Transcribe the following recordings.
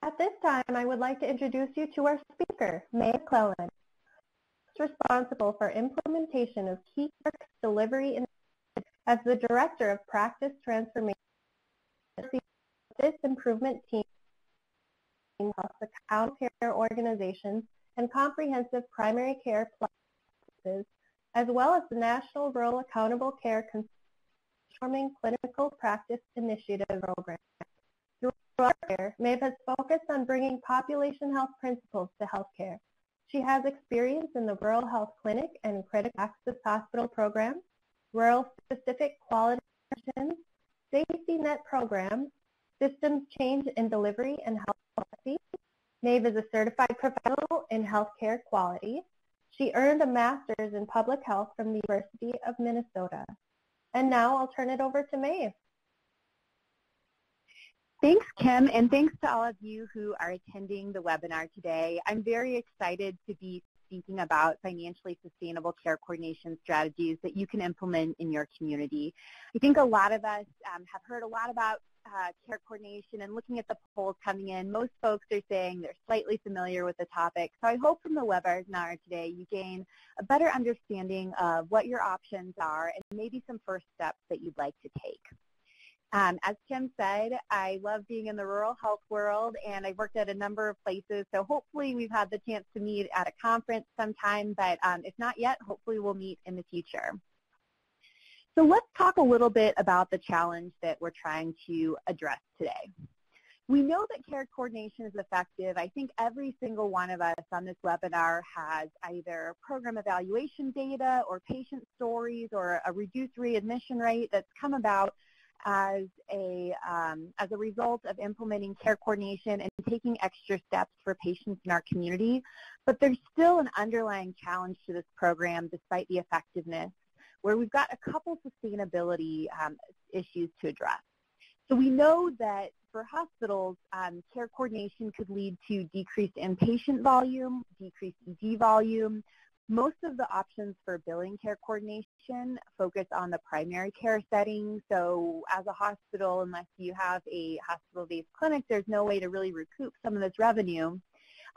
At this time, I would like to introduce you to our speaker, May McClellan, responsible for implementation of key delivery as the Director of Practice Transformation. This improvement team helps accountable care organizations and comprehensive primary care practices, as well as the National Rural Accountable Care Transforming Clinical Practice Initiative program. Throughout her career, Maeve has focused on bringing population health principles to healthcare. She has experience in the Rural Health Clinic and Critical Access Hospital programs, rural-specific quality actions, safety net programs, systems change in delivery and health policy. Maeve is a certified professional in healthcare quality. She earned a master's in public health from the University of Minnesota. And now I'll turn it over to Maeve. Thanks, Kim, and thanks to all of you who are attending the webinar today. I'm very excited to be speaking about financially sustainable care coordination strategies that you can implement in your community. I think a lot of us have heard a lot about care coordination, and looking at the polls coming in, most folks are saying they're slightly familiar with the topic. So I hope from the webinar today you gain a better understanding of what your options are and maybe some first steps that you'd like to take. As Kim said, I love being in the rural health world, and I've worked at a number of places, so hopefully we've had the chance to meet at a conference sometime, but if not yet, hopefully we'll meet in the future. So let's talk a little bit about the challenge that we're trying to address today. We know that care coordination is effective. I think every single one of us on this webinar has either program evaluation data or patient stories or a reduced readmission rate that's come about as a result of implementing care coordination and taking extra steps for patients in our community. But there's still an underlying challenge to this program despite the effectiveness, where we've got a couple sustainability issues to address. So we know that for hospitals, care coordination could lead to decreased inpatient volume, decreased ED volume. Most of the options for billing care coordination focus on the primary care setting. So as a hospital, unless you have a hospital-based clinic, there's no way to really recoup some of this revenue.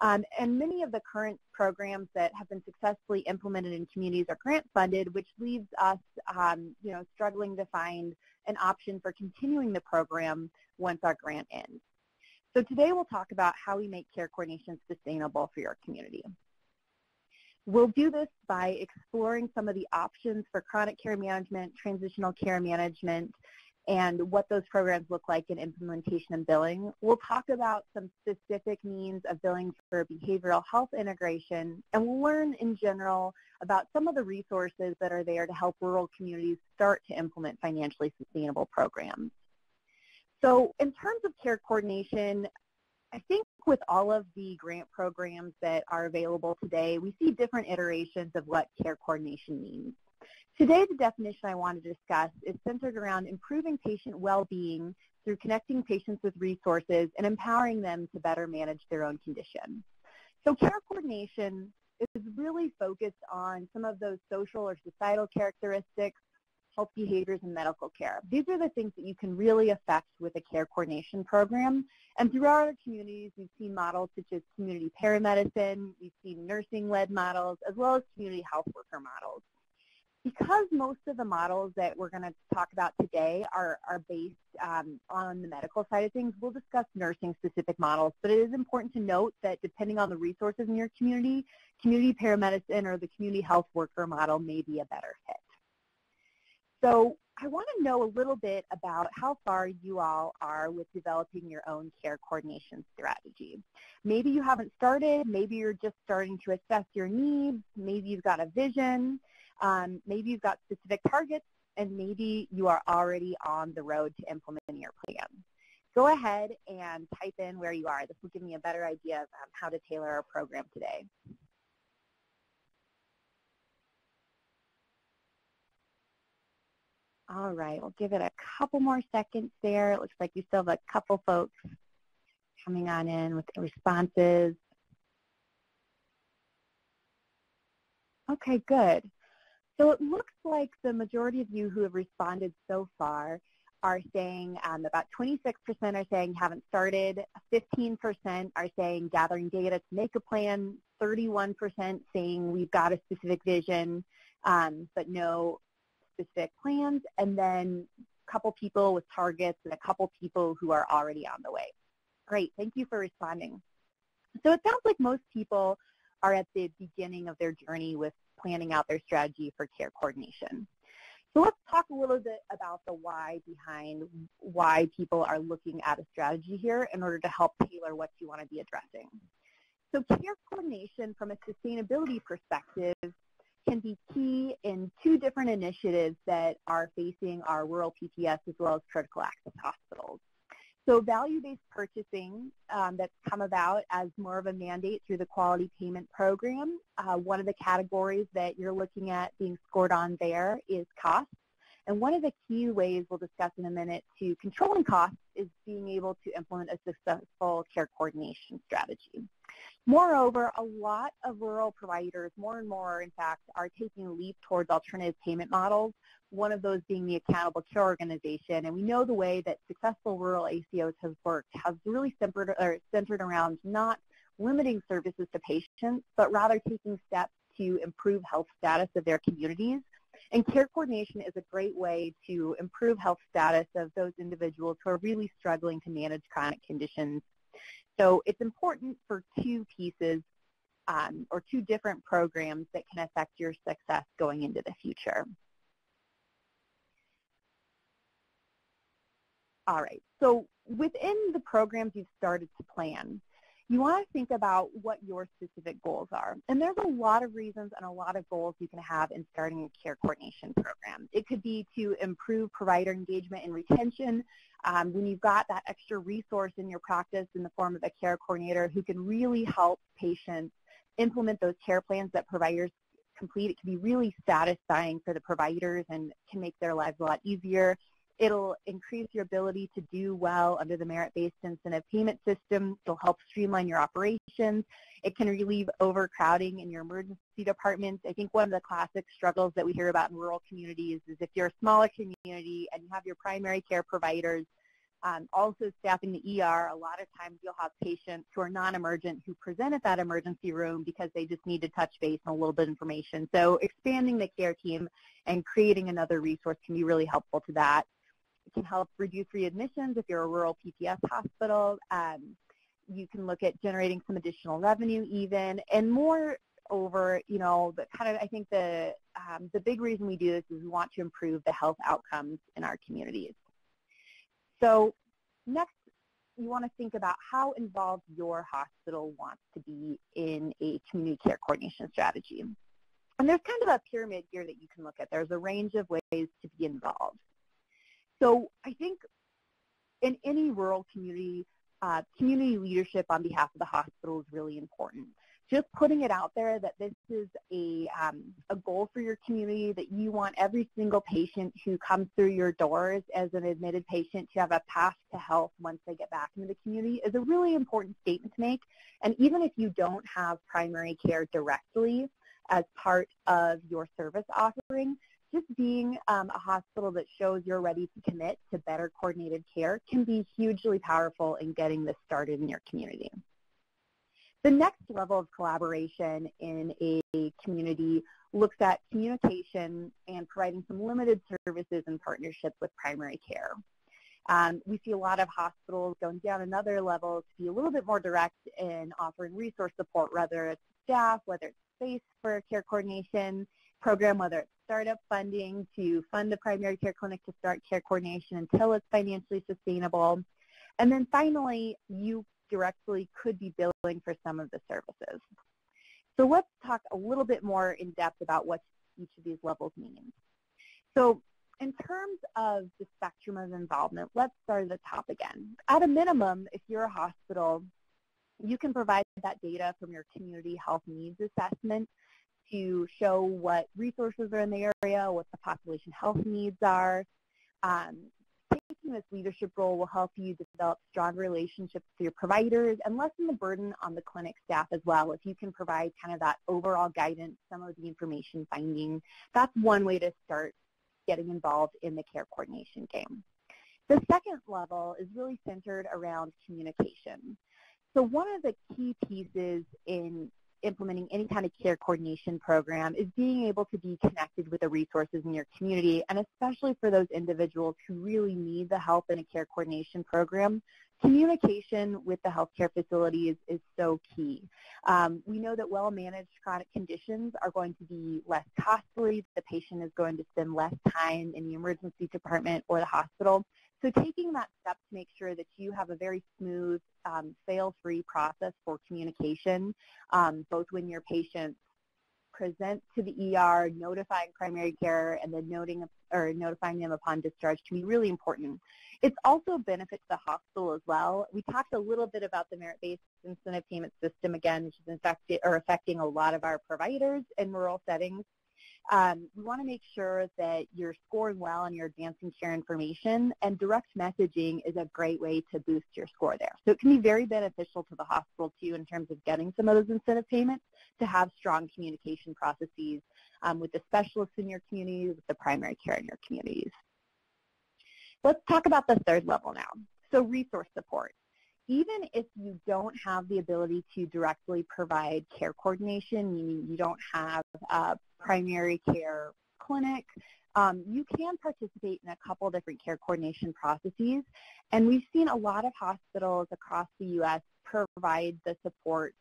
And many of the current programs that have been successfully implemented in communities are grant funded, which leaves us struggling to find an option for continuing the program once our grant ends. So today we'll talk about how we make care coordination sustainable for your community. We'll do this by exploring some of the options for chronic care management, transitional care management, and what those programs look like in implementation and billing. We'll talk about some specific means of billing for behavioral health integration, and we'll learn in general about some of the resources that are there to help rural communities start to implement financially sustainable programs. So in terms of care coordination, I think with all of the grant programs that are available today, we see different iterations of what care coordination means. Today, the definition I want to discuss is centered around improving patient well-being through connecting patients with resources and empowering them to better manage their own condition. So care coordination is really focused on some of those social or societal characteristics, health behaviors, and medical care. These are the things that you can really affect with a care coordination program. And throughout our communities, we've seen models such as community paramedicine, we've seen nursing-led models, as well as community health worker models. Because most of the models that we're going to talk about today are based on the medical side of things, we'll discuss nursing-specific models. But it is important to note that depending on the resources in your community, community paramedicine or the community health worker model may be a better fit. So I want to know a little bit about how far you all are with developing your own care coordination strategy. Maybe you haven't started, maybe you're just starting to assess your needs, maybe you've got a vision, maybe you've got specific targets, and maybe you are already on the road to implementing your plan. Go ahead and type in where you are. This will give me a better idea of how to tailor our program today. All right, we'll give it a couple more seconds there. It looks like we still have a couple folks coming on in with the responses. Okay, good. So it looks like the majority of you who have responded so far are saying about 26% are saying haven't started, 15% are saying gathering data to make a plan, 31% saying we've got a specific vision but no specific plans, and then a couple people with targets and a couple people who are already on the way. Great, thank you for responding. So it sounds like most people are at the beginning of their journey with planning out their strategy for care coordination. So let's talk a little bit about the why behind why people are looking at a strategy here in order to help tailor what you want to be addressing. So care coordination from a sustainability perspective can be key in two different initiatives that are facing our rural PPS as well as critical access hospitals. So value-based purchasing that's come about as more of a mandate through the quality payment program. One of the categories that you're looking at being scored on there is cost. And one of the key ways we'll discuss in a minute to controlling costs is being able to implement a successful care coordination strategy. Moreover, a lot of rural providers, more and more in fact, are taking a leap towards alternative payment models, one of those being the accountable care organization. And we know the way that successful rural ACOs have worked has really centered around not limiting services to patients, but rather taking steps to improve health status of their communities. And care coordination is a great way to improve health status of those individuals who are really struggling to manage chronic conditions. So it's important for two pieces or two different programs that can affect your success going into the future. All right, so within the programs you've started to plan, you want to think about what your specific goals are. And there's a lot of reasons and a lot of goals you can have in starting a care coordination program. It could be to improve provider engagement and retention. When you've got that extra resource in your practice in the form of a care coordinator who can really help patients implement those care plans that providers complete, it can be really satisfying for the providers and can make their lives a lot easier. It'll increase your ability to do well under the merit-based incentive payment system. It'll help streamline your operations. It can relieve overcrowding in your emergency departments. I think one of the classic struggles that we hear about in rural communities is if you're a smaller community and you have your primary care providers also staffing the ER, a lot of times you'll have patients who are non-emergent who present at that emergency room because they just need to touch base and a little bit of information. So expanding the care team and creating another resource can be really helpful to that. It can help reduce readmissions if you're a rural PPS hospital. You can look at generating some additional revenue even, and more over, you know, the kind of, I think the big reason we do this is we want to improve the health outcomes in our communities. So next, you want to think about how involved your hospital wants to be in a community care coordination strategy. And there's kind of a pyramid here that you can look at. There's a range of ways to be involved. So I think in any rural community, community leadership on behalf of the hospital is really important. Just putting it out there that this is a goal for your community, that you want every single patient who comes through your doors as an admitted patient to have a path to health once they get back into the community is a really important statement to make. And even if you don't have primary care directly as part of your service offering, just being a hospital that shows you're ready to commit to better coordinated care can be hugely powerful in getting this started in your community. The next level of collaboration in a community looks at communication and providing some limited services in partnership with primary care. We see a lot of hospitals going down another level to be a little bit more direct in offering resource support, whether it's staff, whether it's space for care coordination program, whether it's startup funding to fund the primary care clinic to start care coordination until it's financially sustainable. And then finally, you directly could be billing for some of the services. So let's talk a little bit more in depth about what each of these levels means. So in terms of the spectrum of involvement, let's start at the top again. At a minimum, if you're a hospital, you can provide that data from your community health needs assessment to show what resources are in the area, what the population health needs are. Taking this leadership role will help you develop strong relationships with your providers and lessen the burden on the clinic staff as well. If you can provide kind of that overall guidance, some of the information finding, that's one way to start getting involved in the care coordination game. The second level is really centered around communication. So one of the key pieces in implementing any kind of care coordination program is being able to be connected with the resources in your community, and especially for those individuals who really need the help in a care coordination program, communication with the healthcare facilities is so key. We know that well-managed chronic conditions are going to be less costly. The patient is going to spend less time in the emergency department or the hospital. So taking that step to make sure that you have a very smooth, fail-free process for communication, both when your patients present to the ER, notifying primary care, and then notifying them upon discharge can be really important. It's also a benefit to the hospital as well. We talked a little bit about the merit-based incentive payment system again, which is affecting a lot of our providers in rural settings. We want to make sure that you're scoring well and you're advancing care information, and direct messaging is a great way to boost your score there. So it can be very beneficial to the hospital too in terms of getting some of those incentive payments to have strong communication processes with the specialists in your community, with the primary care in your communities. Let's talk about the third level now. So resource support. Even if you don't have the ability to directly provide care coordination, meaning you don't have a primary care clinic, you can participate in a couple different care coordination processes. And we've seen a lot of hospitals across the U.S. provide the support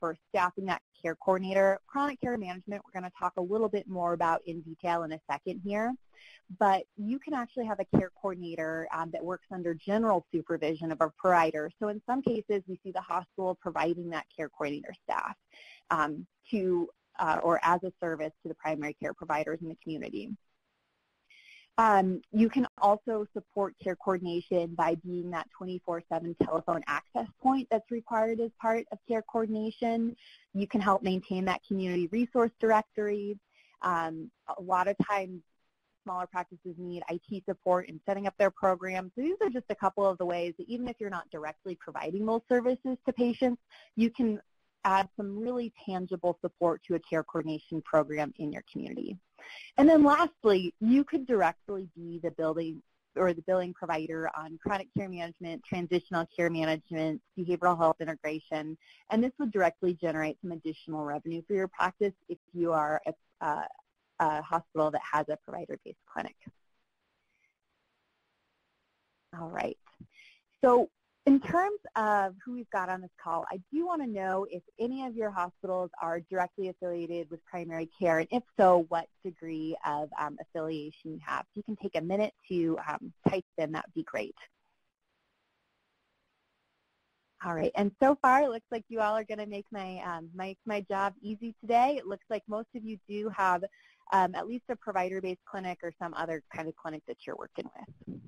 for staffing that care coordinator. Chronic care management, we're going to talk a little bit more about in detail in a second here. But you can actually have a care coordinator that works under general supervision of a provider. So in some cases, we see the hospital providing that care coordinator staff or as a service to the primary care providers in the community. You can also support care coordination by being that 24/7 telephone access point that's required as part of care coordination. You can help maintain that community resource directory. A lot of times, smaller practices need IT support in setting up their programs. So these are just a couple of the ways that even if you're not directly providing those services to patients, you can add some really tangible support to a care coordination program in your community. And then lastly, you could directly be the billing provider on chronic care management, transitional care management, behavioral health integration, and this would directly generate some additional revenue for your practice if you are a hospital that has a provider-based clinic. All right. So in terms of who we've got on this call, I do want to know if any of your hospitals are directly affiliated with primary care, and if so, what degree of affiliation you have. If you can take a minute to type in, that would be great. All right, and so far it looks like you all are going to make my job easy today. It looks like most of you do have at least a provider-based clinic or some other kind of clinic that you're working with.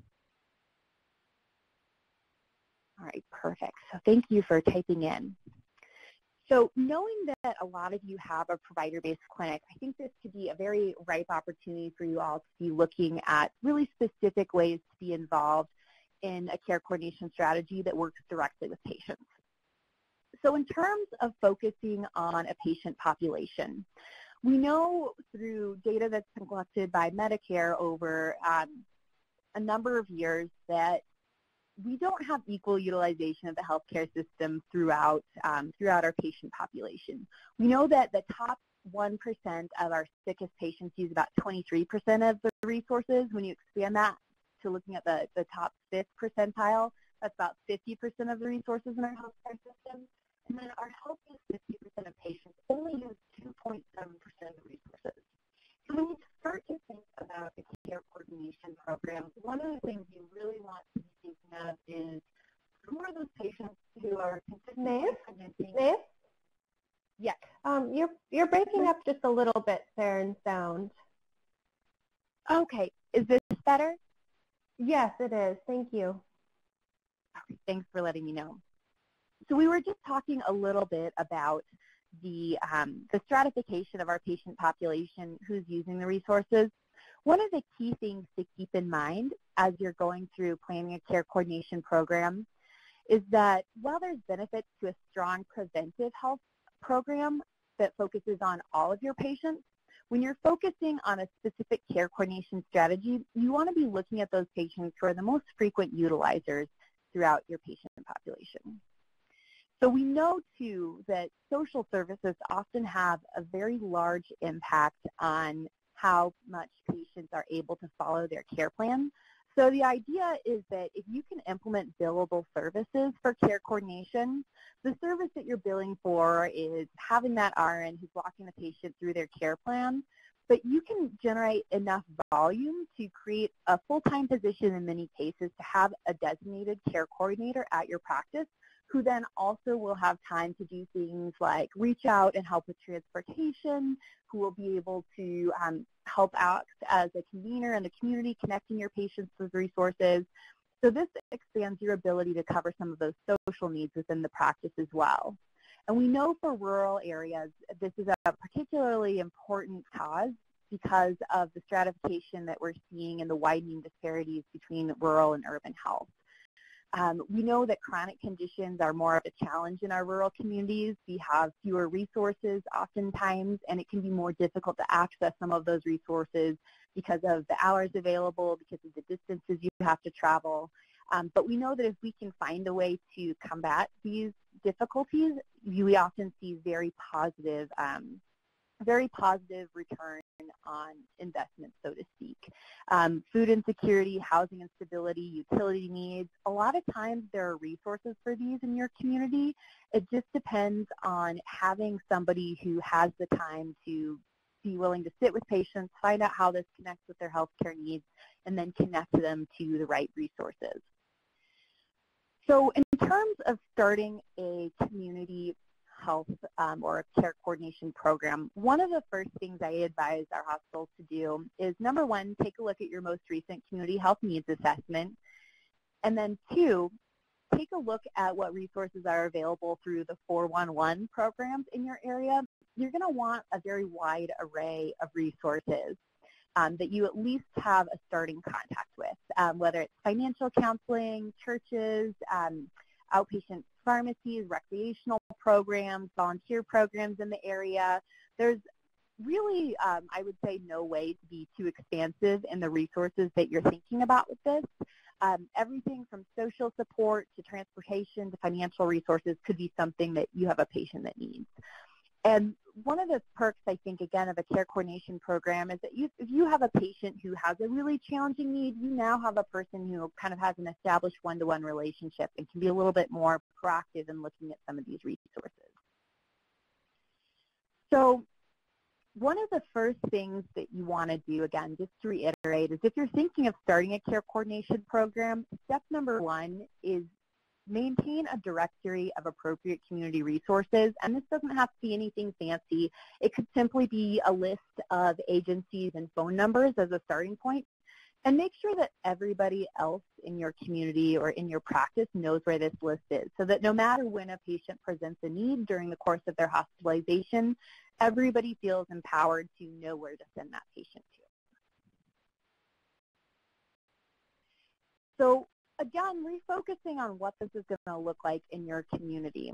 All right, perfect. So thank you for typing in. So knowing that a lot of you have a provider-based clinic, I think this could be a very ripe opportunity for you all to be looking at really specific ways to be involved in a care coordination strategy that works directly with patients. So in terms of focusing on a patient population, we know through data that's been collected by Medicare over a number of years that we don't have equal utilization of the healthcare system throughout our patient population. We know that the top 1% of our sickest patients use about 23% of the resources. When you expand that to looking at the top 5th percentile, that's about 50% of the resources in our healthcare system. And then our healthiest 50% of patients only use 2.7% of the resources. So when you start to think about the care coordination program, one of the things you really want to be thinking of is who are those patients who are consistently presenting? Maeve? Yes. You're breaking up just a little bit there in sound. Okay. Is this better? Yes, it is. Thank you. Okay, thanks for letting me know. So we were just talking a little bit about the stratification of our patient population who's using the resources. One of the key things to keep in mind as you're going through planning a care coordination program is that while there's benefits to a strong preventive health program that focuses on all of your patients, When you're focusing on a specific care coordination strategy, you want to be looking at those patients who are the most frequent utilizers throughout your patient population. So we know, too, that social services often have a very large impact on how much patients are able to follow their care plan. So the idea is that if you can implement billable services for care coordination, the service that you're billing for is having that RN who's walking the patient through their care plan, but you can generate enough volume to create a full-time position in many cases to have a designated care coordinator at your practice who then also will have time to do things like reach out and help with transportation, who will be able to help out as a convener in the community, connecting your patients with resources. So this expands your ability to cover some of those social needs within the practice as well. And we know for rural areas, this is a particularly important cause because of the stratification that we're seeing and the widening disparities between rural and urban health. We know that chronic conditions are more of a challenge in our rural communities. We have fewer resources oftentimes, and it can be more difficult to access some of those resources because of the hours available, because of the distances you have to travel. But we know that if we can find a way to combat these difficulties, we often see very positive return on investment, so to speak. Food insecurity, housing instability, utility needs, a lot of times there are resources for these in your community. It just depends on having somebody who has the time to be willing to sit with patients, find out how this connects with their healthcare needs, and then connect them to the right resources. So in terms of starting a community health or a care coordination program, one of the first things I advise our hospitals to do is, number one, take a look at your most recent community health needs assessment, and then two, take a look at what resources are available through the 411 programs in your area. You're going to want a very wide array of resources that you at least have a starting contact with, whether it's financial counseling, churches, outpatient pharmacies, recreational programs, volunteer programs in the area. There's really, I would say, no way to be too expansive in the resources that you're thinking about with this. Everything from social support to transportation to financial resources could be something that you have a patient that needs. And one of the perks, I think, again, of a care coordination program is that if you have a patient who has a really challenging need, you now have a person who kind of has an established one-to-one relationship and can be a little bit more proactive in looking at some of these resources. So one of the first things that you want to do, again, just to reiterate, is if you're thinking of starting a care coordination program, step number one is maintain a directory of appropriate community resources, and this doesn't have to be anything fancy. It could simply be a list of agencies and phone numbers as a starting point, and make sure that everybody else in your community or in your practice knows where this list is, so that no matter when a patient presents a need during the course of their hospitalization, everybody feels empowered to know where to send that patient to. So again, refocusing on what this is going to look like in your community.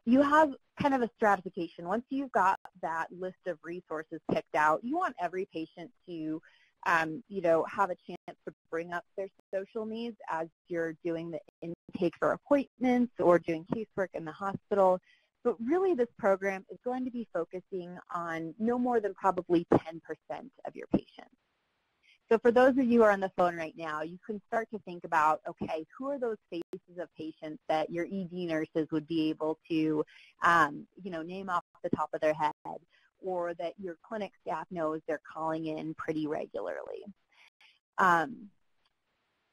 You have kind of a stratification. Once you've got that list of resources picked out, you want every patient to have a chance to bring up their social needs as you're doing the intake for appointments or doing casework in the hospital. But really, this program is going to be focusing on no more than probably 10% of your patients. So for those of you who are on the phone right now, you can start to think about, okay, who are those faces of patients that your ED nurses would be able to, name off the top of their head, or that your clinic staff knows they're calling in pretty regularly. As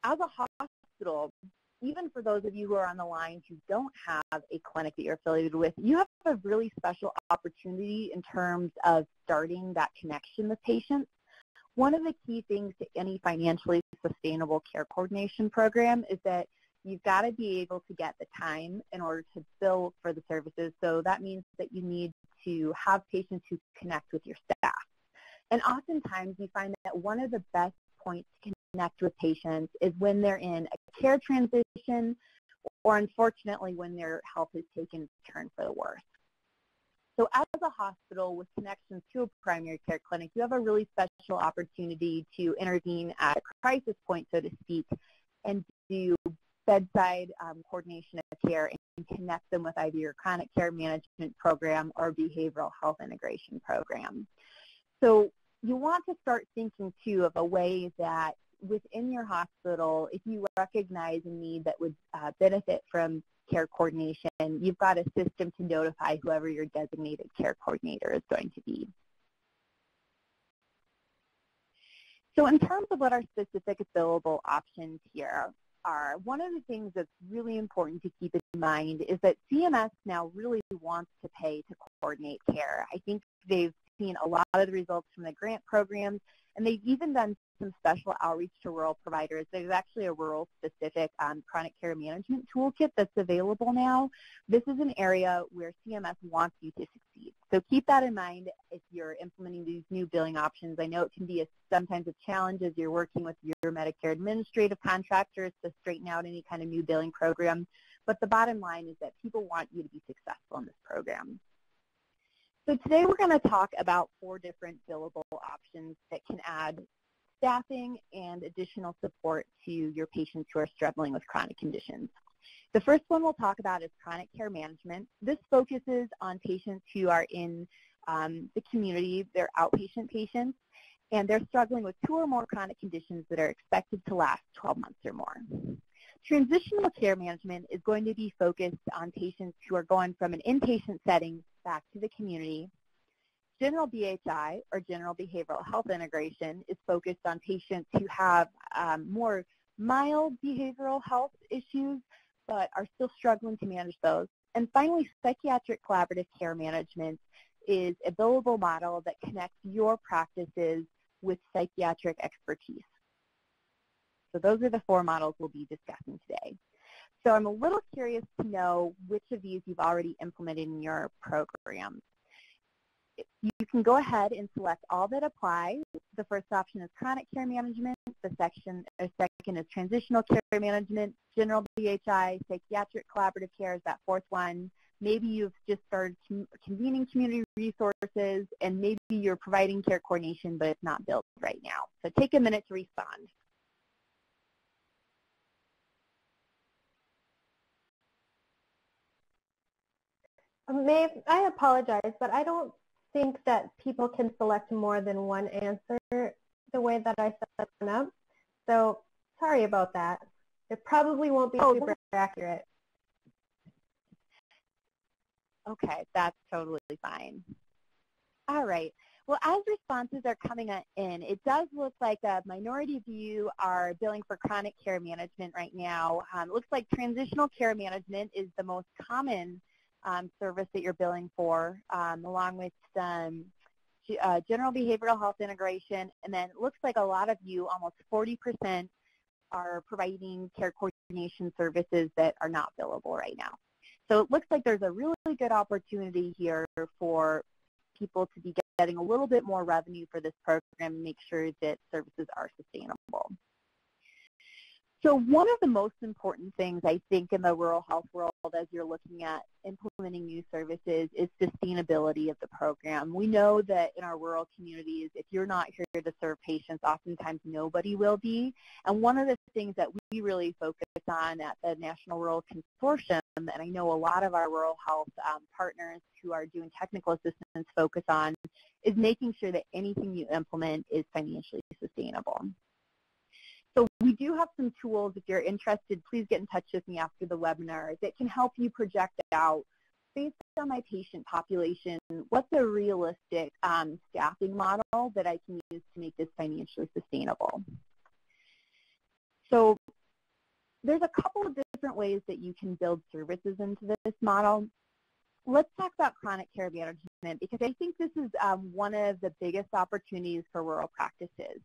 a hospital, even for those of you who are on the line who don't have a clinic that you're affiliated with, you have a really special opportunity in terms of starting that connection with patients. One of the key things to any financially sustainable care coordination program is that you've got to be able to get the time in order to bill for the services. So that means that you need to have patients who connect with your staff. And oftentimes you find that one of the best points to connect with patients is when they're in a care transition, or unfortunately when their health has taken a turn for the worse. So as a hospital with connections to a primary care clinic, you have a really special opportunity to intervene at a crisis point, so to speak, and do bedside coordination of care and connect them with either your chronic care management program or behavioral health integration program. So you want to start thinking, too, of a way that within your hospital, if you recognize a need that would benefit from care coordination, you've got a system to notify whoever your designated care coordinator is going to be. So in terms of what our specific billable options here are, one of the things that's really important to keep in mind is that CMS now really wants to pay to coordinate care. I think they've seen a lot of the results from the grant programs, and they've even done some special outreach to rural providers. There's actually a rural-specific chronic care management toolkit that's available now. This is an area where CMS wants you to succeed. So keep that in mind if you're implementing these new billing options. I know it can be sometimes a challenge as you're working with your Medicare administrative contractors to straighten out any kind of new billing program. But the bottom line is that people want you to be successful in this program. So today we're going to talk about 4 different billable options that can add staffing and additional support to your patients who are struggling with chronic conditions. The first one we'll talk about is chronic care management. This focuses on patients who are in the community. They're outpatient patients, and they're struggling with 2 or more chronic conditions that are expected to last 12 months or more. Transitional care management is going to be focused on patients who are going from an inpatient setting back to the community. General BHI, or general behavioral health integration, is focused on patients who have more mild behavioral health issues but are still struggling to manage those. And finally, psychiatric collaborative care management is a billable model that connects your practices with psychiatric expertise. So those are the 4 models we'll be discussing today. So I'm a little curious to know which of these you've already implemented in your program. You can go ahead and select all that apply. The first option is chronic care management. The second is transitional care management, general BHI, psychiatric collaborative care is that 4th one. Maybe you've just started convening community resources, and maybe you're providing care coordination, but it's not billed right now. So take a minute to respond. Maeve, I apologize, but I don't think that people can select more than one answer the way that I set them up. So sorry about that. It probably won't be super accurate. Okay, that's totally fine. All right. Well, as responses are coming in, it does look like a minority of you are billing for chronic care management right now. It looks like transitional care management is the most common service that you're billing for, along with some general behavioral health integration. And then it looks like a lot of you, almost 40%, are providing care coordination services that are not billable right now. So it looks like there's a really good opportunity here for people to be getting a little bit more revenue for this program and make sure that services are sustainable. So one of the most important things, I think, in the rural health world as you're looking at implementing new services is sustainability of the program. We know that in our rural communities, if you're not here to serve patients, oftentimes nobody will be. And one of the things that we really focus on at the National Rural Consortium, and I know a lot of our rural health partners who are doing technical assistance focus on, is making sure that anything you implement is financially sustainable. So we do have some tools. If you're interested, please get in touch with me after the webinar that can help you project out, based on my patient population, what's a realistic staffing model that I can use to make this financially sustainable. So there's a couple of different ways that you can build services into this model. Let's talk about chronic care management, because I think this is one of the biggest opportunities for rural practices.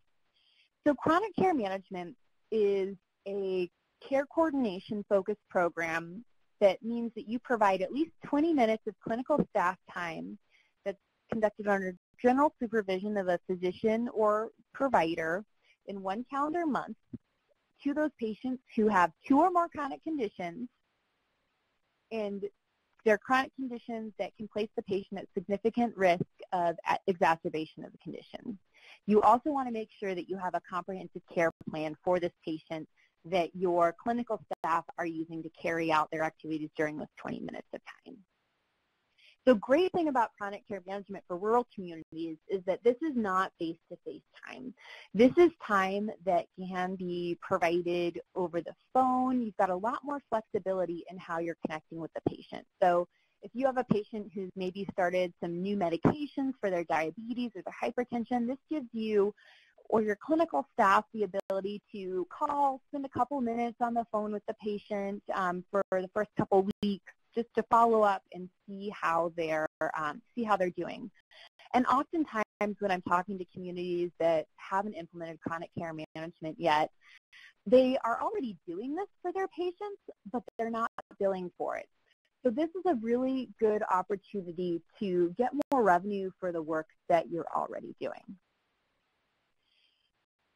So chronic care management is a care coordination focused program that means that you provide at least 20 minutes of clinical staff time that's conducted under general supervision of a physician or provider in 1 calendar month to those patients who have 2 or more chronic conditions and They're chronic conditions that can place the patient at significant risk of exacerbation of the condition. You also want to make sure that you have a comprehensive care plan for this patient that your clinical staff are using to carry out their activities during those 20 minutes of time. The great thing about chronic care management for rural communities is that this is not face-to-face time. This is time that can be provided over the phone. You've got a lot more flexibility in how you're connecting with the patient. So if you have a patient who's maybe started some new medications for their diabetes or their hypertension, this gives you or your clinical staff the ability to call, spend a couple minutes on the phone with the patient for the first couple weeks, just to follow up and see how they're doing. And oftentimes when I'm talking to communities that haven't implemented chronic care management yet, they are already doing this for their patients, but they're not billing for it. So this is a really good opportunity to get more revenue for the work that you're already doing.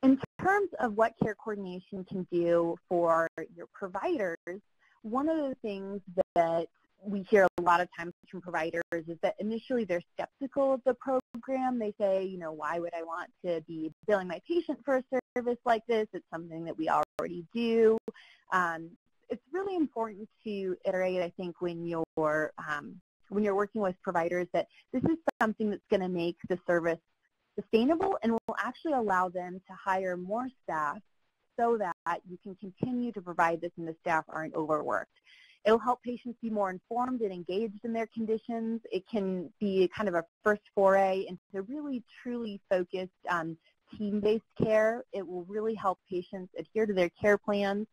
In terms of what care coordination can do for your providers, one of the things that we hear a lot of times from providers is that initially they're skeptical of the program. They say, you know, why would I want to be billing my patient for a service like this? It's something that we already do. It's really important to iterate, I think, when you're working with providers that this is something that's going to make the service sustainable and will actually allow them to hire more staff so that you can continue to provide this and the staff aren't overworked. It'll help patients be more informed and engaged in their conditions. It can be kind of a first foray into really truly focused team-based care. It will really help patients adhere to their care plans.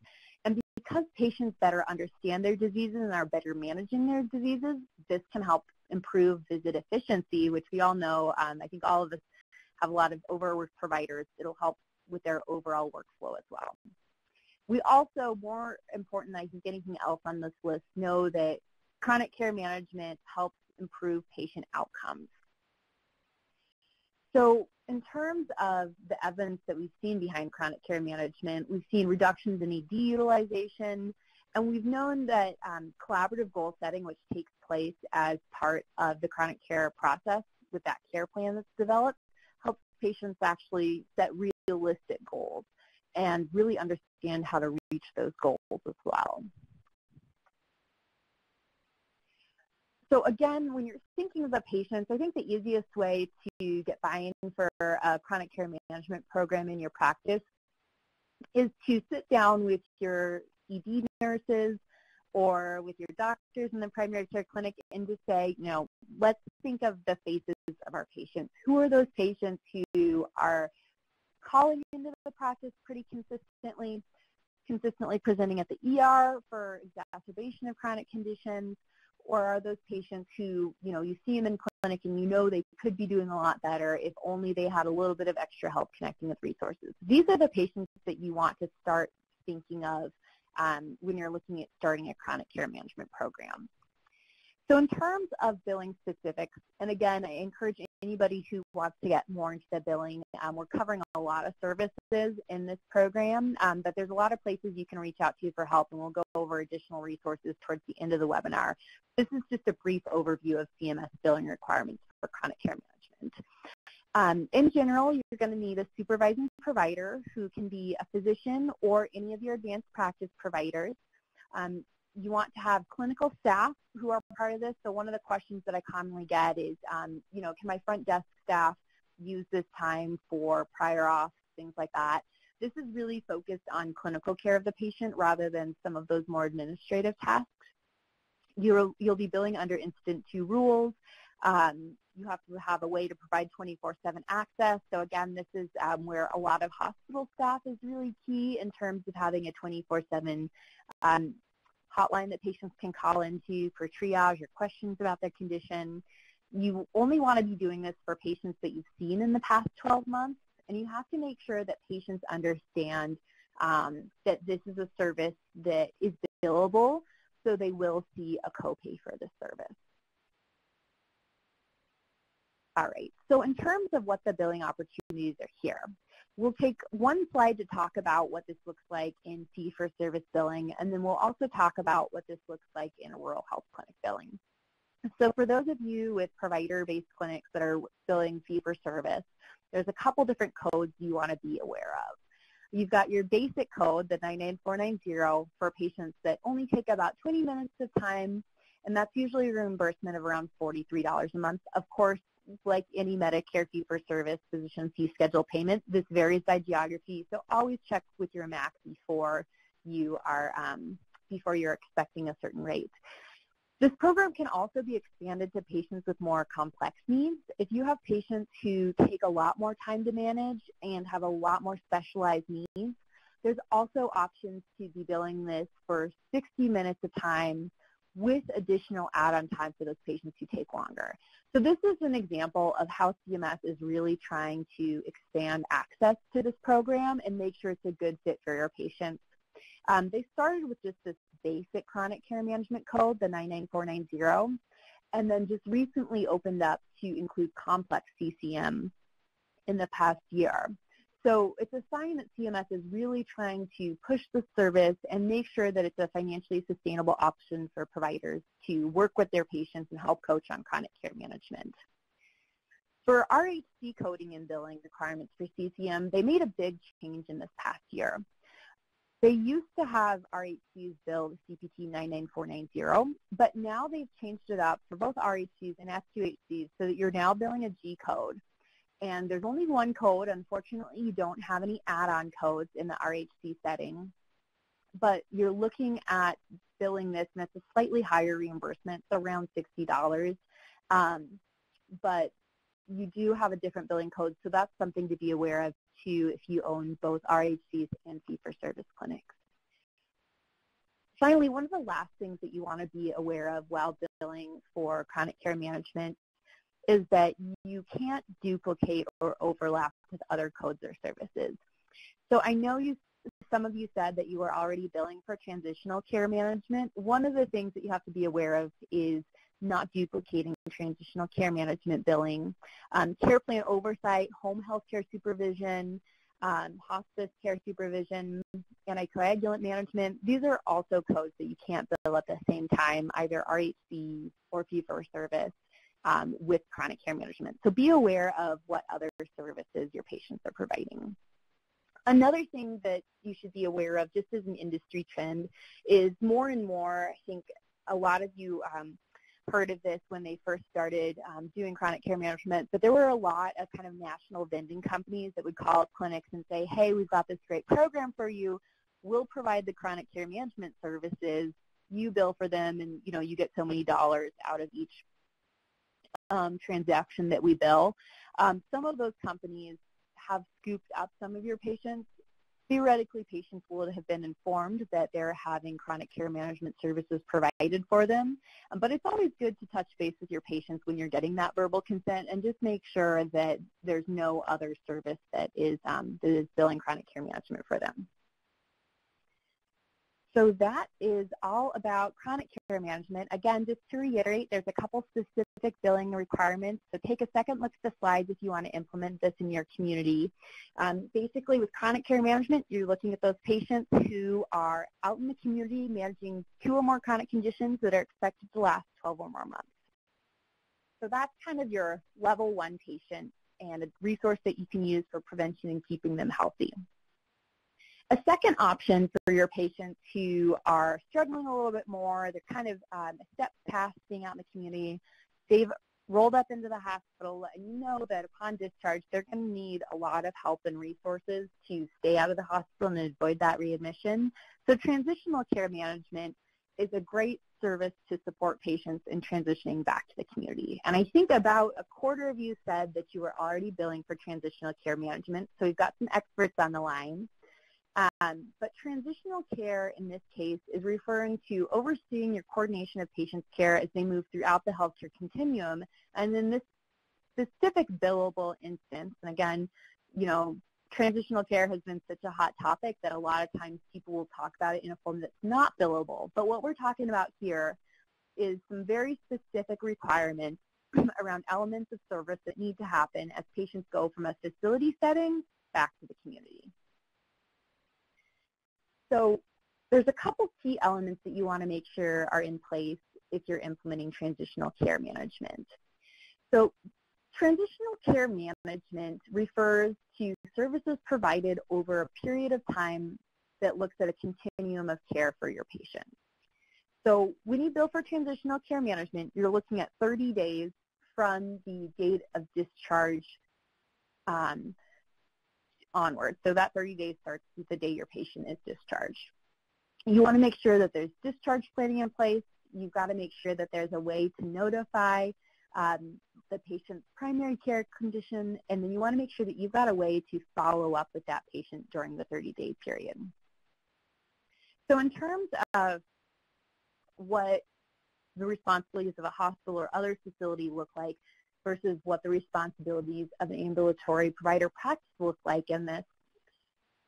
And because patients better understand their diseases and are better managing their diseases, this can help improve visit efficiency, which we all know, I think all of us have a lot of overworked providers. It'll help with their overall workflow as well. We also, more important than I think anything else on this list, know that chronic care management helps improve patient outcomes. So in terms of the evidence that we've seen behind chronic care management, we've seen reductions in ED utilization, and we've known that collaborative goal setting, which takes place as part of the chronic care process with that care plan that's developed, helps patients actually set realistic goals and really understand how to reach those goals as well. So again, when you're thinking of the patients, I think the easiest way to get buy-in for a chronic care management program in your practice is to sit down with your ED nurses or with your doctors in the primary care clinic and to say, you know, let's think of the faces of our patients. Who are those patients who are calling into the practice pretty consistently presenting at the ER for exacerbation of chronic conditions, or are those patients who, you know, you see them in clinic and you know they could be doing a lot better if only they had a little bit of extra help connecting with resources. These are the patients that you want to start thinking of when you're looking at starting a chronic care management program. So in terms of billing specifics, and again, I encourage anybody who wants to get more into the billing, we're covering a lot of services in this program, but there's a lot of places you can reach out to for help, and we'll go over additional resources towards the end of the webinar. This is just a brief overview of CMS billing requirements for chronic care management. In general, you're going to need a supervising provider who can be a physician or any of your advanced practice providers. You want to have clinical staff who are part of this. So one of the questions that I commonly get is, you know, can my front desk staff use this time for prior auths, things like that? This is really focused on clinical care of the patient rather than some of those more administrative tasks. You'll be billing under Incident 2 rules. You have to have a way to provide 24/7 access. So again, this is where a lot of hospital staff is really key in terms of having a 24/7 hotline that patients can call into for triage or questions about their condition. You only want to be doing this for patients that you've seen in the past 12 months, and you have to make sure that patients understand that this is a service that is billable, so they will see a copay for this service. All right, so in terms of what the billing opportunities are here, We'll take one slide to talk about what this looks like in fee-for-service billing, and then we'll also talk about what this looks like in rural health clinic billing. So for those of you with provider-based clinics that are billing fee-for-service, there's a couple different codes you want to be aware of. You've got your basic code, the 99490, for patients that only take about 20 minutes of time, and that's usually a reimbursement of around $43 a month. Of course, like any Medicare fee-for-service physician fee schedule payment, this varies by geography, so always check with your MAC before you're expecting a certain rate. This program can also be expanded to patients with more complex needs. If you have patients who take a lot more time to manage and have a lot more specialized needs, there's also options to be billing this for 60 minutes of time with additional add-on time for those patients who take longer. So this is an example of how CMS is really trying to expand access to this program and make sure it's a good fit for your patients. They started with just this basic chronic care management code, the 99490, and then just recently opened up to include complex CCM in the past year. So it's a sign that CMS is really trying to push the service and make sure that it's a financially sustainable option for providers to work with their patients and help coach on chronic care management. For RHC coding and billing requirements for CCM, they made a big change in this past year. They used to have RHCs billed CPT 99490, but now they've changed it up for both RHCs and SQHCs so that you're now billing a G code. And there's only one code. Unfortunately, you don't have any add-on codes in the RHC setting, but you're looking at billing this, and it's a slightly higher reimbursement, so around $60. But you do have a different billing code, so that's something to be aware of too if you own both RHCs and fee-for-service clinics. Finally, one of the last things that you want to be aware of while billing for chronic care management is that you can't duplicate or overlap with other codes or services. So I know some of you said that you were already billing for transitional care management. One of the things that you have to be aware of is not duplicating transitional care management billing. Care plan oversight, home health care supervision, hospice care supervision, anticoagulant management, these are also codes that you can't bill at the same time, either RHC or fee-for-service with chronic care management. So be aware of what other services your patients are providing. Another thing that you should be aware of, just as an industry trend, is more and more, I think a lot of you heard of this when they first started doing chronic care management, but there were a lot of kind of national vending companies that would call up clinics and say, hey, we've got this great program for you. We'll provide the chronic care management services. You bill for them, and you get so many dollars out of each transaction that we bill. Some of those companies have scooped up some of your patients. Theoretically, patients would have been informed that they're having chronic care management services provided for them, but it's always good to touch base with your patients when you're getting that verbal consent and just make sure that there's no other service that is billing chronic care management for them. So that is all about chronic care management. Again, just to reiterate, there's a couple specific billing requirements. So take a second look at the slides if you want to implement this in your community. Basically, with chronic care management, you're looking at those patients who are out in the community managing 2 or more chronic conditions that are expected to last 12 or more months. So that's kind of your level 1 patient and a resource that you can use for prevention and keeping them healthy. A second option for your patients who are struggling a little bit more, they're kind of a step past being out in the community, they've rolled up into the hospital, and you know that upon discharge, they're going to need a lot of help and resources to stay out of the hospital and avoid that readmission. So transitional care management is a great service to support patients in transitioning back to the community. And I think about a quarter of you said that you were already billing for transitional care management, so we've got some experts on the line. But transitional care in this case is referring to overseeing your coordination of patients' care as they move throughout the healthcare continuum. And in this specific billable instance, and again, transitional care has been such a hot topic that a lot of times people will talk about it in a form that's not billable. But what we're talking about here is some very specific requirements around elements of service that need to happen as patients go from a facility setting back to the community. So there's a couple key elements that you want to make sure are in place if you're implementing transitional care management. So transitional care management refers to services provided over a period of time that looks at a continuum of care for your patient. So when you bill for transitional care management, you're looking at 30 days from the date of discharge onward. So that 30 days starts with the day your patient is discharged. You want to make sure that there's discharge planning in place. You've got to make sure that there's a way to notify the patient's primary care condition, and then you want to make sure that you've got a way to follow up with that patient during the 30-day period. So in terms of what the responsibilities of a hospital or other facility look like versus what the responsibilities of an ambulatory provider practice look like in this,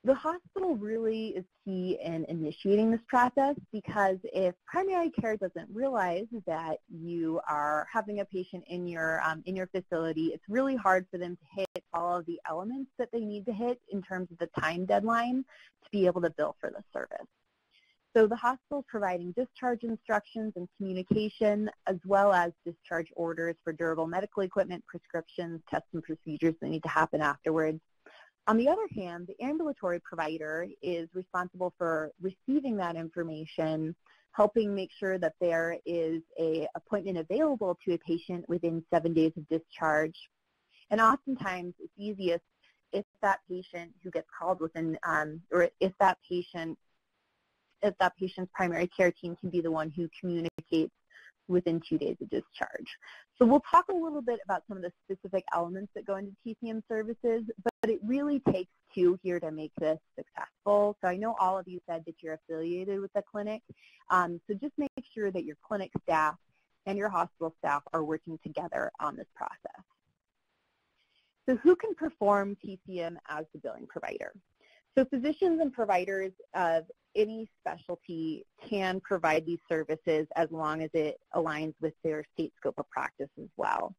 the hospital really is key in initiating this process, because if primary care doesn't realize that you are having a patient in your facility, it's really hard for them to hit all of the elements that they need to hit in terms of the time deadline to be able to bill for the service. So the hospital is providing discharge instructions and communication, as well as discharge orders for durable medical equipment, prescriptions, tests, and procedures that need to happen afterwards. On the other hand, the ambulatory provider is responsible for receiving that information, helping make sure that there is an appointment available to a patient within 7 days of discharge. And oftentimes it's easiest if that patient who gets called within, or if that patient's primary care team can be the one who communicates within 2 days of discharge. So we'll talk a little bit about some of the specific elements that go into TCM services, but it really takes two here to make this successful. So I know all of you said that you're affiliated with the clinic, so just make sure that your clinic staff and your hospital staff are working together on this process. So who can perform TCM as the billing provider? So physicians and providers of any specialty can provide these services as long as it aligns with their state scope of practice as well.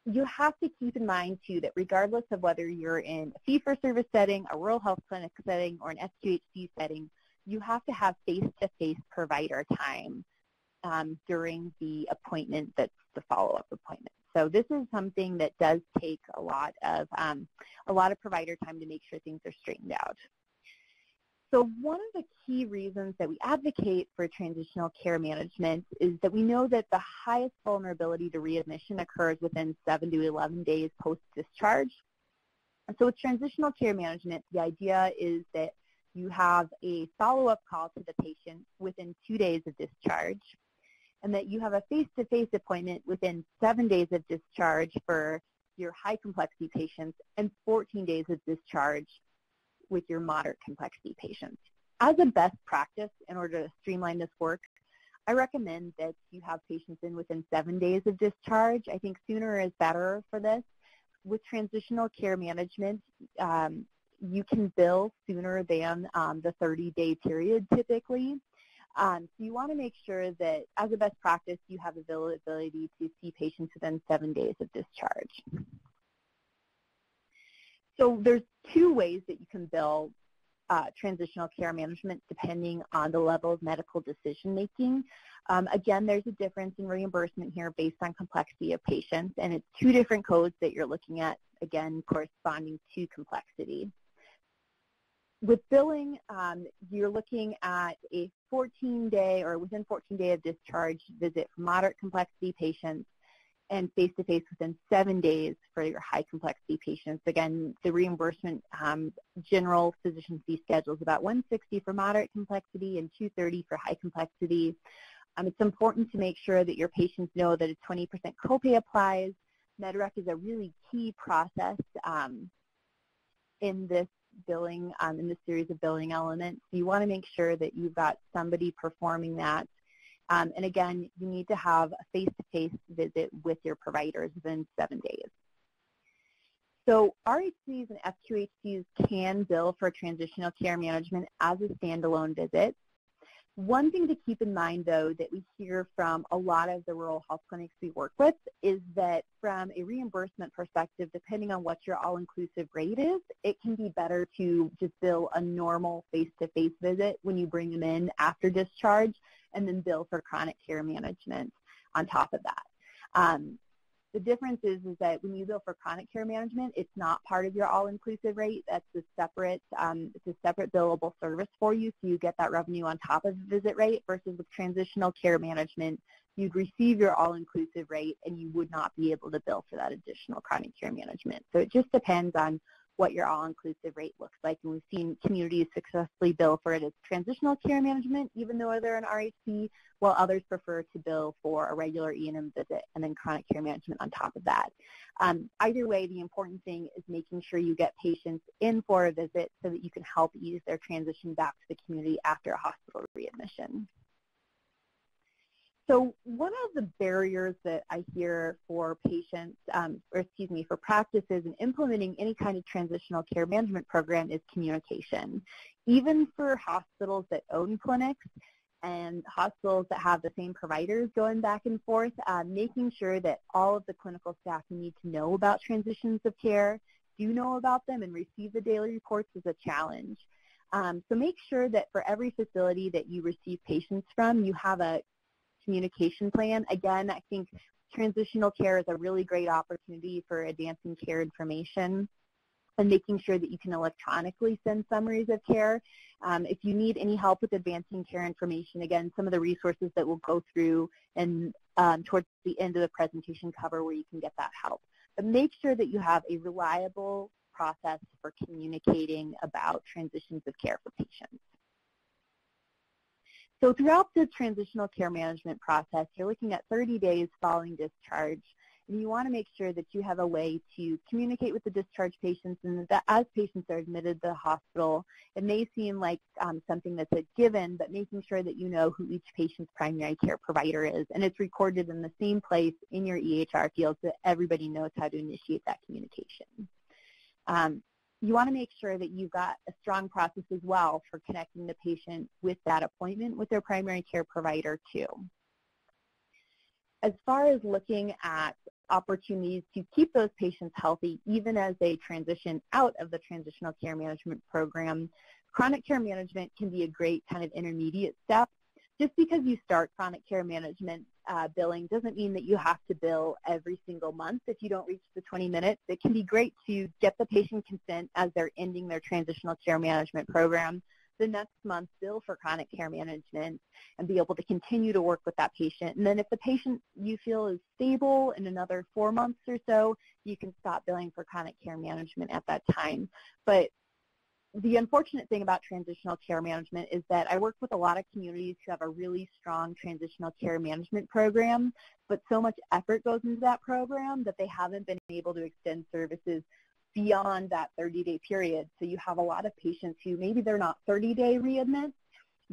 You have to keep in mind, too, that regardless of whether you're in a fee-for-service setting, a rural health clinic setting, or an SQHC setting, you have to have face-to-face provider time during the appointment that's the follow-up appointment. So this is something that does take a lot of provider time to make sure things are straightened out. So one of the key reasons that we advocate for transitional care management is that we know that the highest vulnerability to readmission occurs within 7 to 11 days post-discharge. So with transitional care management, the idea is that you have a follow-up call to the patient within 2 days of discharge, and that you have a face-to-face appointment within 7 days of discharge for your high complexity patients and 14 days of discharge with your moderate complexity patients. As a best practice, in order to streamline this work, I recommend that you have patients in within 7 days of discharge. I think sooner is better for this. With transitional care management, you can bill sooner than the 30-day period typically. So you want to make sure that as a best practice, you have availability to see patients within 7 days of discharge. So there's two ways that you can bill transitional care management depending on the level of medical decision making. Again, there's a difference in reimbursement here based on complexity of patients, and it's two different codes that you're looking at, again, corresponding to complexity. With billing, you're looking at a 14-day or within 14 days of discharge visit for moderate complexity patients, and face-to-face within 7 days for your high complexity patients. Again, the reimbursement general physician fee schedule is about $160 for moderate complexity and $230 for high complexity. It's important to make sure that your patients know that a 20% copay applies. MedRec is a really key process in this billing, in this series of billing elements. You want to make sure that you've got somebody performing that. And again, you need to have a face-to-face visit with your providers within 7 days. So RHCs and FQHCs can bill for transitional care management as a standalone visit. One thing to keep in mind, though, that we hear from a lot of the rural health clinics we work with is that from a reimbursement perspective, depending on what your all-inclusive rate is, it can be better to just bill a normal face-to-face visit when you bring them in after discharge and then bill for chronic care management on top of that. The difference is that when you bill for chronic care management, it's not part of your all-inclusive rate. That's a separate, it's a separate billable service for you, so you get that revenue on top of the visit rate, versus with transitional care management, you'd receive your all-inclusive rate and you would not be able to bill for that additional chronic care management. So it just depends on what your all-inclusive rate looks like, and we've seen communities successfully bill for it as transitional care management, even though they're an RHC, while others prefer to bill for a regular E&M visit and then chronic care management on top of that. Either way, the important thing is making sure you get patients in for a visit so that you can help ease their transition back to the community after a hospital readmission. So one of the barriers that I hear for patients, for practices in implementing any kind of transitional care management program is communication. Even for hospitals that own clinics and hospitals that have the same providers going back and forth, making sure that all of the clinical staff who need to know about transitions of care do know about them and receive the daily reports is a challenge. So make sure that for every facility that you receive patients from, you have a communication plan. Again, I think transitional care is a really great opportunity for advancing care information and making sure that you can electronically send summaries of care. If you need any help with advancing care information, again, some of the resources that we'll go through and towards the end of the presentation cover where you can get that help. But make sure that you have a reliable process for communicating about transitions of care for patients. So throughout the transitional care management process, you're looking at 30 days following discharge, and you want to make sure that you have a way to communicate with the discharged patients, and that as patients are admitted to the hospital, it may seem like something that's a given, but making sure that you know who each patient's primary care provider is, and it's recorded in the same place in your EHR field so that everybody knows how to initiate that communication. You want to make sure that you've got a strong process as well for connecting the patient with that appointment with their primary care provider too. As far as looking at opportunities to keep those patients healthy even as they transition out of the transitional care management program, chronic care management can be a great kind of intermediate step. Just because you start chronic care management billing doesn't mean that you have to bill every single month if you don't reach the 20 minutes. It can be great to get the patient consent as they're ending their transitional care management program. The next month, bill for chronic care management and be able to continue to work with that patient. And then if the patient you feel is stable in another 4 months or so, you can stop billing for chronic care management at that time. But the unfortunate thing about transitional care management is that I work with a lot of communities who have a really strong transitional care management program, but so much effort goes into that program that they haven't been able to extend services beyond that 30-day period. So you have a lot of patients who maybe they're not 30-day readmits,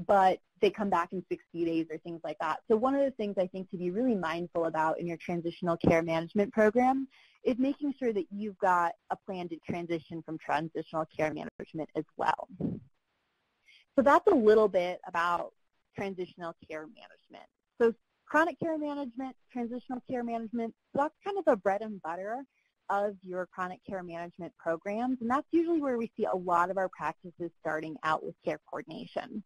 but they come back in 60 days or things like that. So one of the things I think to be really mindful about in your transitional care management program is making sure that you've got a plan to transition from transitional care management as well. So that's a little bit about transitional care management. So chronic care management, transitional care management, that's kind of the bread and butter of your chronic care management programs, and that's usually where we see a lot of our practices starting out with care coordination.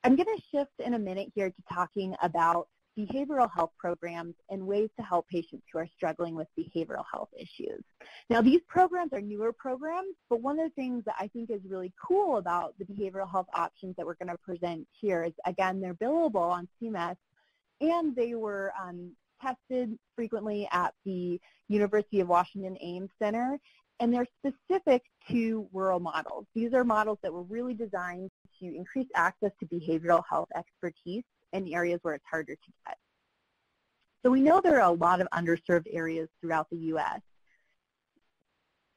I'm going to shift in a minute here to talking about behavioral health programs and ways to help patients who are struggling with behavioral health issues. Now, these programs are newer programs, but one of the things that I think is really cool about the behavioral health options that we're going to present here is, again, they're billable on CMS, and they were tested frequently at the University of Washington Ames Center, and they're specific to rural models. These are models that were really designed to increase access to behavioral health expertise in areas where it's harder to get. So we know there are a lot of underserved areas throughout the U.S.,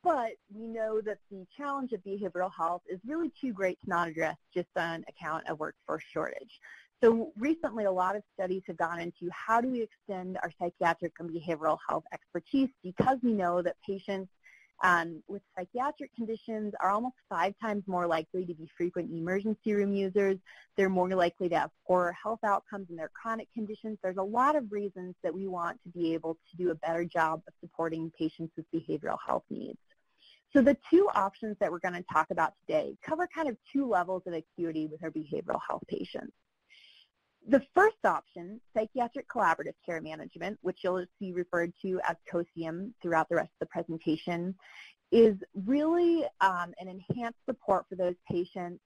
but we know that the challenge of behavioral health is really too great to not address just on account of workforce shortage. So recently, a lot of studies have gone into how do we extend our psychiatric and behavioral health expertise, because we know that patients With psychiatric conditions are almost 5 times more likely to be frequent emergency room users. They're more likely to have poorer health outcomes in their chronic conditions. There's a lot of reasons that we want to be able to do a better job of supporting patients with behavioral health needs. So the 2 options that we're going to talk about today cover kind of 2 levels of acuity with our behavioral health patients. The first option, psychiatric collaborative care management, which you'll see referred to as COSIUM throughout the rest of the presentation, is really an enhanced support for those patients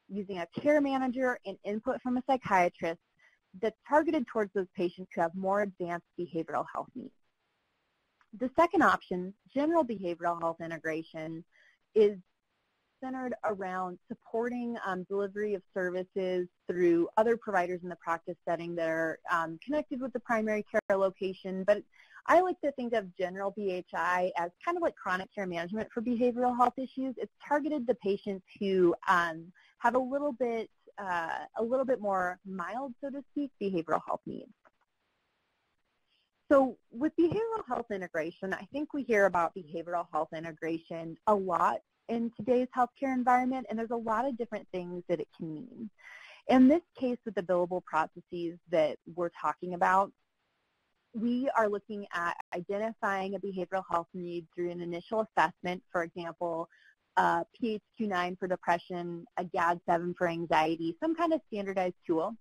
using a care manager and input from a psychiatrist that's targeted towards those patients who have more advanced behavioral health needs. The second option, general behavioral health integration, is centered around supporting delivery of services through other providers in the practice setting that are connected with the primary care location. But I like to think of general BHI as kind of like chronic care management for behavioral health issues. It's targeted to patients who have a little bit more mild, so to speak, behavioral health needs. So with behavioral health integration, I think we hear about behavioral health integration a lot in today's healthcare environment, and there's a lot of different things that it can mean. In this case, with the billable processes that we're talking about, we are looking at identifying a behavioral health need through an initial assessment, for example, a PHQ-9 for depression, a GAD-7 for anxiety, some kind of standardized tool.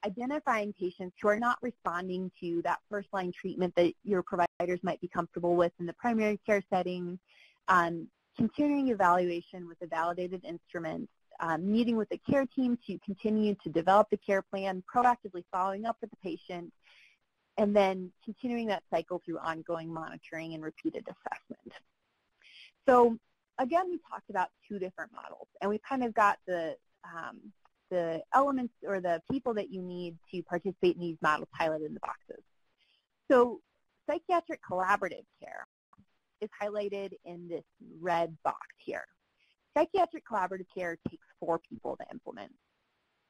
Identifying patients who are not responding to that first-line treatment that your providers might be comfortable with in the primary care setting, continuing evaluation with a validated instrument, meeting with the care team to continue to develop the care plan, proactively following up with the patient, and then continuing that cycle through ongoing monitoring and repeated assessment. So again, we talked about 2 different models, and we kind of got the elements or the people that you need to participate in these models highlighted in the boxes. So psychiatric collaborative care is highlighted in this red box here. Psychiatric collaborative care takes 4 people to implement.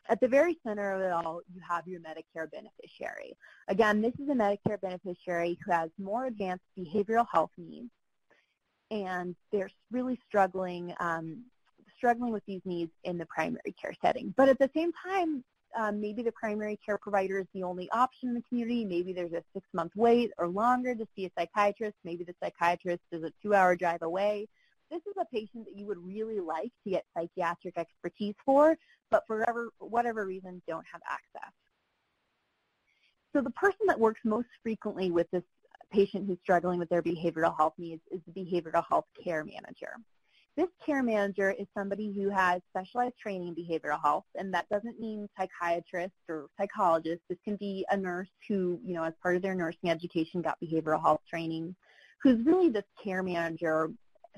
At the very center of it all, you have your Medicare beneficiary. Again, this is a Medicare beneficiary who has more advanced behavioral health needs, and they're really struggling with these needs in the primary care setting. But at the same time, maybe the primary care provider is the only option in the community. Maybe there's a 6-month wait or longer to see a psychiatrist. Maybe the psychiatrist is a 2-hour drive away. This is a patient that you would really like to get psychiatric expertise for, but for whatever reason don't have access. So the person that works most frequently with this patient who's struggling with their behavioral health needs is the behavioral health care manager. This care manager is somebody who has specialized training in behavioral health, and that doesn't mean psychiatrist or psychologist. This can be a nurse who, as part of their nursing education got behavioral health training, who's really this care manager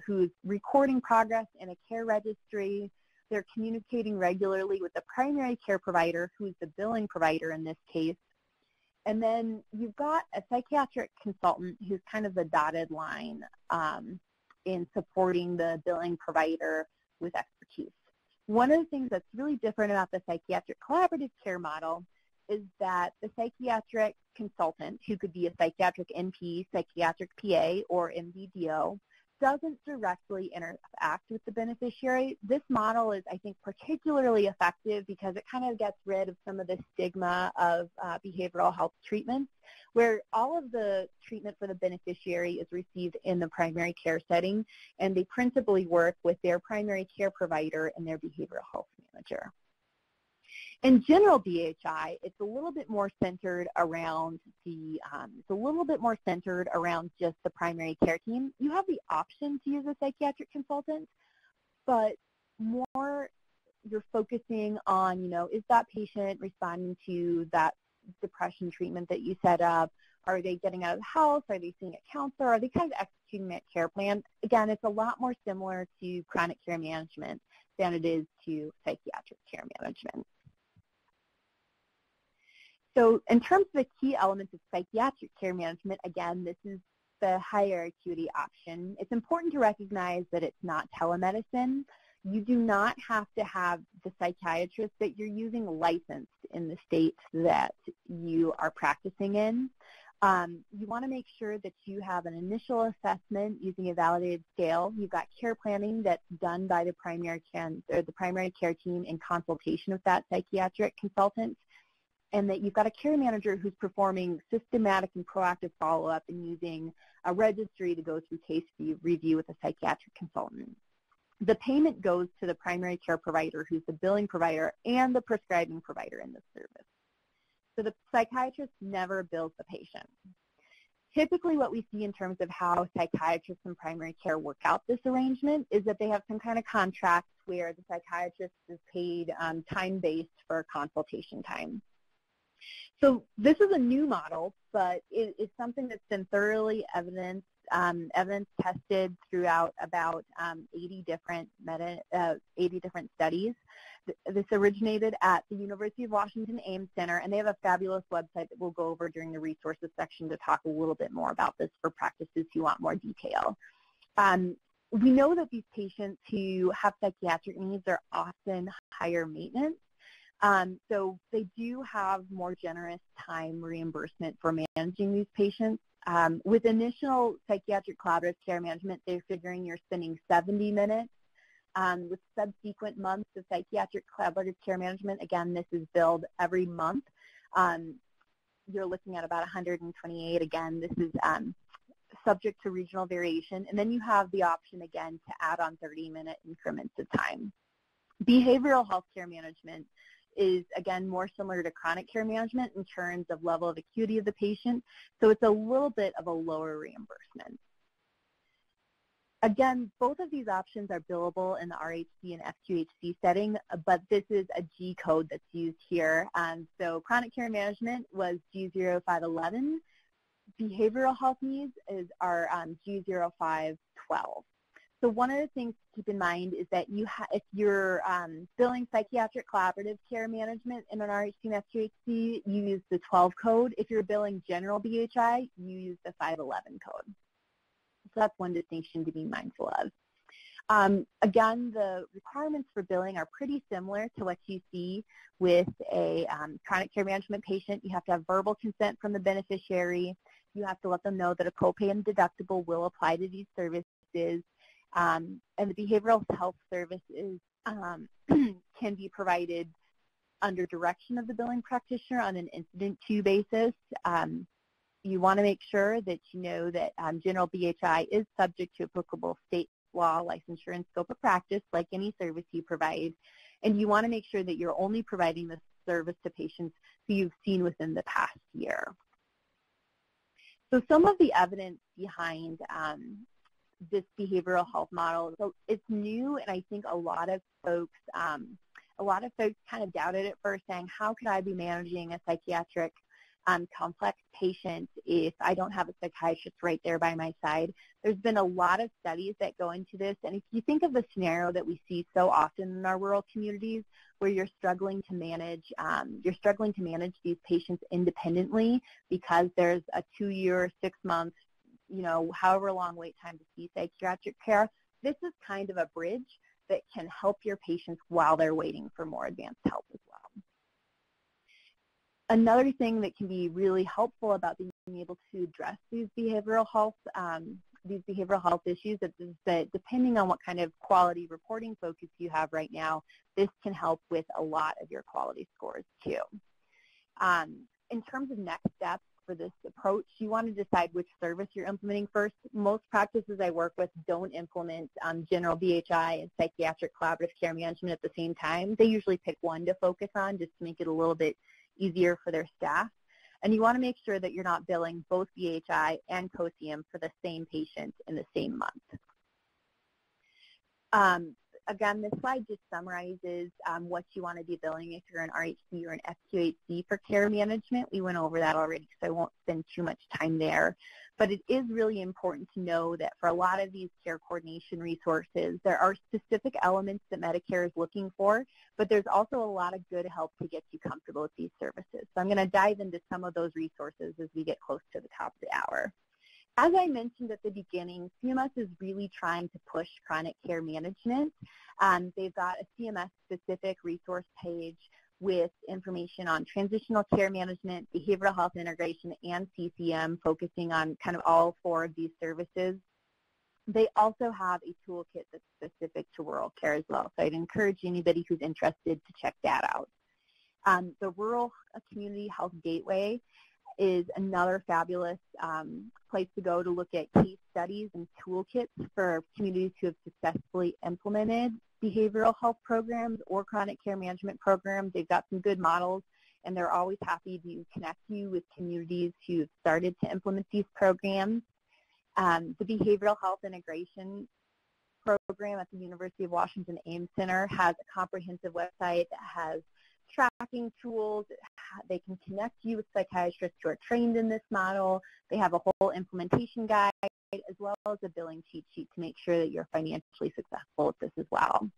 who's recording progress in a care registry. They're communicating regularly with the primary care provider, who's the billing provider in this case. And then you've got a psychiatric consultant who's kind of the dotted line in supporting the billing provider with expertise. One of the things that's really different about the psychiatric collaborative care model is that the psychiatric consultant, who could be a psychiatric NP, psychiatric PA, or MDDO, doesn't directly interact with the beneficiary. This model is, I think, particularly effective because it kind of gets rid of some of the stigma of behavioral health treatments, where all of the treatment for the beneficiary is received in the primary care setting, and they principally work with their primary care provider and their behavioral health manager. In general BHI, it's a little bit more centered around just the primary care team. You have the option to use a psychiatric consultant, but more you're focusing on, is that patient responding to that depression treatment that you set up? Are they getting out of the house? Are they seeing a counselor? Are they kind of executing that care plan? Again, it's a lot more similar to chronic care management than it is to psychiatric care management. So in terms of the key elements of psychiatric care management, again, this is the higher acuity option. It's important to recognize that it's not telemedicine. You do not have to have the psychiatrist that you're using licensed in the state that you are practicing in. You want to make sure that you have an initial assessment using a validated scale. You've got care planning that's done by the primary care team in consultation with that psychiatric consultant, and that you've got a care manager who's performing systematic and proactive follow-up and using a registry to go through case review with a psychiatric consultant. The payment goes to the primary care provider, who's the billing provider and the prescribing provider in this service. So the psychiatrist never bills the patient. Typically what we see in terms of how psychiatrists and primary care work out this arrangement is that they have some kind of contract where the psychiatrist is paid time-based for consultation time. So this is a new model, but it's something that's been thoroughly evidence-tested throughout about 80 different studies. This originated at the University of Washington Ames Center, and they have a fabulous website that we'll go over during the resources section to talk a little bit more about this for practices who want more detail. We know that these patients who have psychiatric needs are often higher maintenance. So they do have more generous time reimbursement for managing these patients. With initial psychiatric collaborative care management, they're figuring you're spending 70 minutes. With subsequent months of psychiatric collaborative care management, again, this is billed every month. You're looking at about 128. Again, this is subject to regional variation. And then you have the option, again, to add on 30-minute increments of time. Behavioral health care management is, again, more similar to chronic care management in terms of level of acuity of the patient, so it's a little bit of a lower reimbursement. Again, both of these options are billable in the RHC and FQHC setting, but this is a G code that's used here. So chronic care management was G0511. Behavioral health needs are G0512. So one of the things to keep in mind is that if you're billing psychiatric collaborative care management in an RHC and FQHC, you use the 12 code. If you're billing general BHI, you use the 511 code. So that's one distinction to be mindful of. Again, the requirements for billing are pretty similar to what you see with a chronic care management patient. You have to have verbal consent from the beneficiary. You have to let them know that a copay and deductible will apply to these services. And the behavioral health services can be provided under direction of the billing practitioner on an incident to basis. You want to make sure that you know that general BHI is subject to applicable state law, licensure, and scope of practice like any service you provide. And you want to make sure that you're only providing this service to patients who you've seen within the past year. So some of the evidence behind this behavioral health model, so it's new, and I think a lot of folks kind of doubted it first, saying, how could I be managing a psychiatric complex patient if I don't have a psychiatrist right there by my side? There's been a lot of studies that go into this, and if you think of the scenario that we see so often in our rural communities, where you're struggling to manage these patients independently because there's a 2-year, 6-month, however long wait time to see psychiatric care, this is kind of a bridge that can help your patients while they're waiting for more advanced help as well. Another thing that can be really helpful about being able to address these behavioral health issues is that depending on what kind of quality reporting focus you have right now, this can help with a lot of your quality scores too. In terms of next steps for this approach, you want to decide which service you're implementing first. Most practices I work with don't implement general BHI and psychiatric collaborative care management at the same time. They usually pick one to focus on just to make it a little bit easier for their staff. And you want to make sure that you're not billing both BHI and COSIUM for the same patient in the same month. Again, this slide just summarizes what you want to be billing if you're an RHC or an FQHC for care management. We went over that already, so I won't spend too much time there. But it is really important to know that for a lot of these care coordination resources, there are specific elements that Medicare is looking for, but there's also a lot of good help to get you comfortable with these services. So I'm going to dive into some of those resources as we get close to the top of the hour. As I mentioned at the beginning, CMS is really trying to push chronic care management. They've got a CMS-specific resource page with information on transitional care management, behavioral health integration, and CCM, focusing on kind of all 4 of these services. They also have a toolkit that's specific to rural care as well, so I'd encourage anybody who's interested to check that out. The Rural Community Health Gateway is another fabulous place to go to look at case studies and toolkits for communities who have successfully implemented behavioral health programs or chronic care management programs. They've got some good models, and they're always happy to connect you with communities who have started to implement these programs. The Behavioral Health Integration Program at the University of Washington Ames Center has a comprehensive website that has tracking tools. They can connect you with psychiatrists who are trained in this model. They have a whole implementation guide as well as a billing cheat sheet to make sure that you're financially successful with this as well.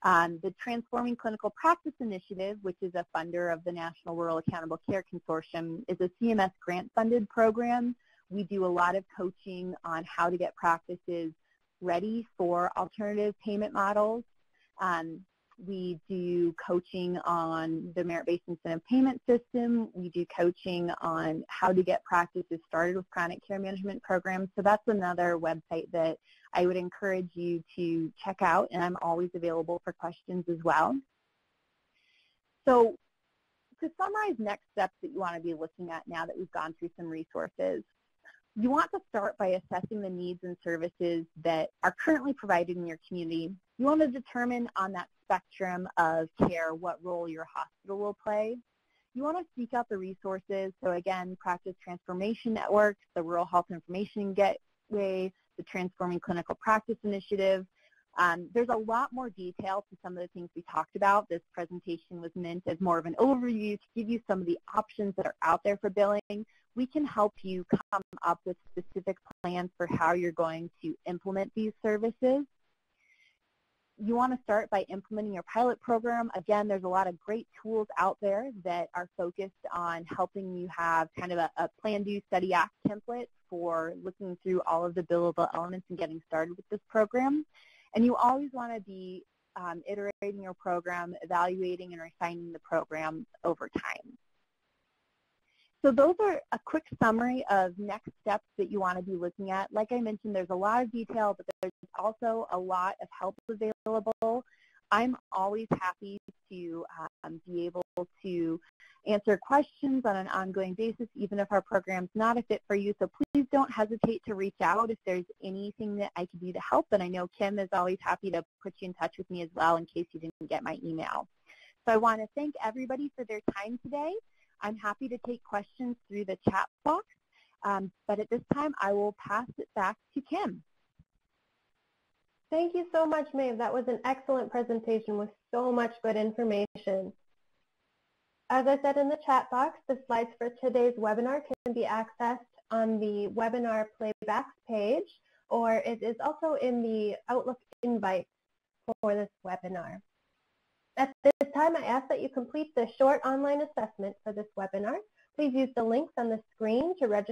The Transforming Clinical Practice Initiative, which is a funder of the National Rural Accountable Care Consortium, is a CMS grant-funded program. We do a lot of coaching on how to get practices ready for alternative payment models. We do coaching on the merit-based incentive payment system. We do coaching on how to get practices started with chronic care management programs. So that's another website that I would encourage you to check out, and I'm always available for questions as well. So to summarize next steps that you want to be looking at now that we've gone through some resources, you want to start by assessing the needs and services that are currently provided in your community. You want to determine on that spectrum of care what role your hospital will play. You want to seek out the resources. So again, Practice Transformation Networks, the Rural Health Information Gateway, the Transforming Clinical Practice Initiative. There's a lot more detail to some of the things we talked about. This presentation was meant as more of an overview to give you some of the options that are out there for billing. We can help you come up with specific plans for how you're going to implement these services. You want to start by implementing your pilot program. Again, there's a lot of great tools out there that are focused on helping you have kind of a plan, do, study, act template for looking through all of the billable elements and getting started with this program. And you always want to be iterating your program, evaluating and refining the program over time. So those are a quick summary of next steps that you want to be looking at. Like I mentioned, there's a lot of detail, but there's also a lot of help available. I'm always happy to be able to answer questions on an ongoing basis, even if our program's not a fit for you. So please don't hesitate to reach out if there's anything that I can do to help. And I know Kim is always happy to put you in touch with me as well in case you didn't get my email. So I want to thank everybody for their time today. I'm happy to take questions through the chat box, but at this time I will pass it back to Kim. Thank you so much, Maeve. That was an excellent presentation with so much good information. As I said in the chat box, the slides for today's webinar can be accessed on the webinar playbacks page, or it is also in the Outlook invite for this webinar. At this time, I ask that you complete the short online assessment for this webinar. Please use the links on the screen to register